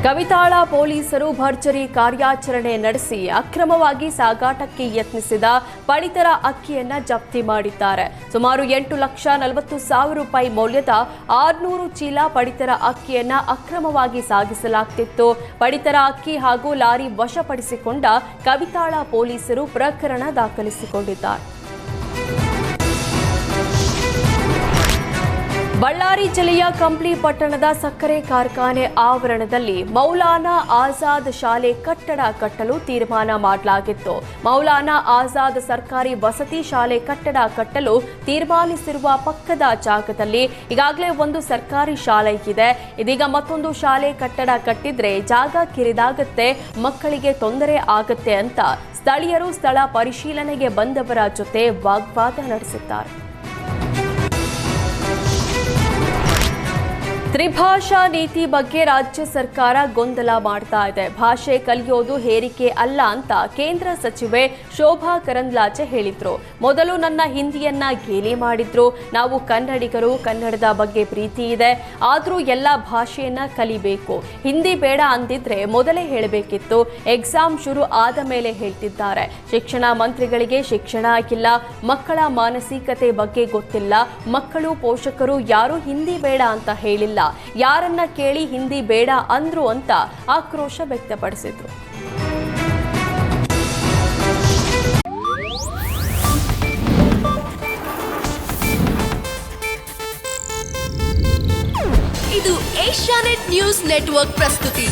ಕವಿತಾಳ ಪೊಲೀಸರು ಭರ್ಜರಿ ಕಾರ್ಯಾಚರಣೆ ನಡೆಸಿ ಅಕ್ರಮವಾಗಿ ಸಾಗಾಟಕ್ಕೆ ಯತ್ನಿಸಿದ ಪಡಿತರ ಅಕ್ಕಿಯನ್ನ ಜಪ್ತಿ ಮಾಡಿದ್ದಾರೆ. ಸುಮಾರು 8,40,000 ರೂಪಾಯಿ ಮೌಲ್ಯದ 600 ಚೀಲ ಪಡಿತರ ಅಕ್ಕಿಯನ್ನ ಅಕ್ರಮವಾಗಿ ಸಾಗಿಸಲಾಗುತ್ತಿತ್ತು. ಪಡಿತರ ಅಕ್ಕಿ ಹಾಗೂ ಲಾರಿ ವಶಪಡಿಸಿಕೊಂಡ ಕವಿತಾಳ ಪೊಲೀಸರು ಪ್ರಕರಣ ದಾಖಲಿಸಿಕೊಂಡಿದ್ದಾರೆ. ಬಳ್ಳಾರಿ ಜಿಲ್ಲೆಯ ಕಂಪ್ಲಿ ಪಟ್ಟಣದ ಸಕ್ಕರೆ ಕಾರ್ಖಾನೆ ಆವರಣದಲ್ಲಿ ಮೌಲಾನಾ ಆಜಾದ್ ಶಾಲೆ ಕಟ್ಟಡ ಕಟ್ಟಲು ತೀರ್ಮಾನ ಮಾಡಲಾಗಿತ್ತು. ಮೌಲಾನಾ ಆಜಾದ್ ಸರ್ಕಾರಿ ವಸತಿ ಶಾಲೆ ಕಟ್ಟಡ ಕಟ್ಟಲು ತೀರ್ಮಾನಿಸಿರುವ ಪಕ್ಕದ ಜಾಗದಲ್ಲಿ ಈಗಾಗಲೇ ಒಂದು ಸರ್ಕಾರಿ ಶಾಲೆ ಇದೆ. ಇದೀಗ ಮತ್ತೊಂದು ಶಾಲೆ ಕಟ್ಟಡ ಕಟ್ಟಿದ್ರೆ ಜಾಗ ಕಿರಿದಾಗುತ್ತೆ, ಮಕ್ಕಳಿಗೆ ತೊಂದರೆ ಆಗುತ್ತೆ ಅಂತ ಸ್ಥಳೀಯರು ಸ್ಥಳ ಪರಿಶೀಲನೆಗೆ ಬಂದವರ ಜೊತೆ ವಾಗ್ವಾದ ನಡೆಸಿದ್ದಾರೆ. ತ್ರಿಭಾಷಾ ನೀತಿ ಬಗ್ಗೆ ರಾಜ್ಯ ಸರ್ಕಾರ ಗೊಂದಲ ಮಾಡ್ತಾ ಇದೆ. ಭಾಷೆ ಕಲಿಯೋದು ಹೇರಿಕೆ ಅಲ್ಲ ಅಂತ ಕೇಂದ್ರ ಸಚಿವೆ ಶೋಭಾ ಕರಂದ್ಲಾಜೆ ಹೇಳಿದ್ರು. ಮೊದಲು ನನ್ನ ಹಿಂದಿಯನ್ನ ಗೇಲಿ ಮಾಡಿದ್ರು. ನಾವು ಕನ್ನಡಿಗರು, ಕನ್ನಡದ ಬಗ್ಗೆ ಪ್ರೀತಿ ಇದೆ, ಆದ್ರೂ ಎಲ್ಲ ಭಾಷೆಯನ್ನ ಕಲಿಬೇಕು. ಹಿಂದಿ ಬೇಡ ಅಂದಿದ್ರೆ ಮೊದಲೇ ಹೇಳಬೇಕಿತ್ತು. ಎಕ್ಸಾಮ್ ಶುರು ಆದ ಮೇಲೆ ಹೇಳ್ತಿದ್ದಾರೆ. ಶಿಕ್ಷಣ ಮಂತ್ರಿಗಳಿಗೆ ಶಿಕ್ಷಣ ಆಗಿಲ್ಲ, ಮಕ್ಕಳ ಮಾನಸಿಕತೆ ಬಗ್ಗೆ ಗೊತ್ತಿಲ್ಲ. ಮಕ್ಕಳು ಪೋಷಕರು ಯಾರು ಹಿಂದಿ ಬೇಡ ಅಂತ ಹೇಳಿಲ್ಲ, ಯಾರನ್ನ ಕೇಳಿ ಹಿಂದಿ ಬೇಡ ಅಂದ್ರು ಅಂತ ಆಕ್ರೋಶ ವ್ಯಕ್ತಪಡಿಸಿದ್ರು. ಇದು ಏಷ್ಯಾನೆಟ್ ನ್ಯೂಸ್ ನೆಟ್ವರ್ಕ್ ಪ್ರಸ್ತುತಿ.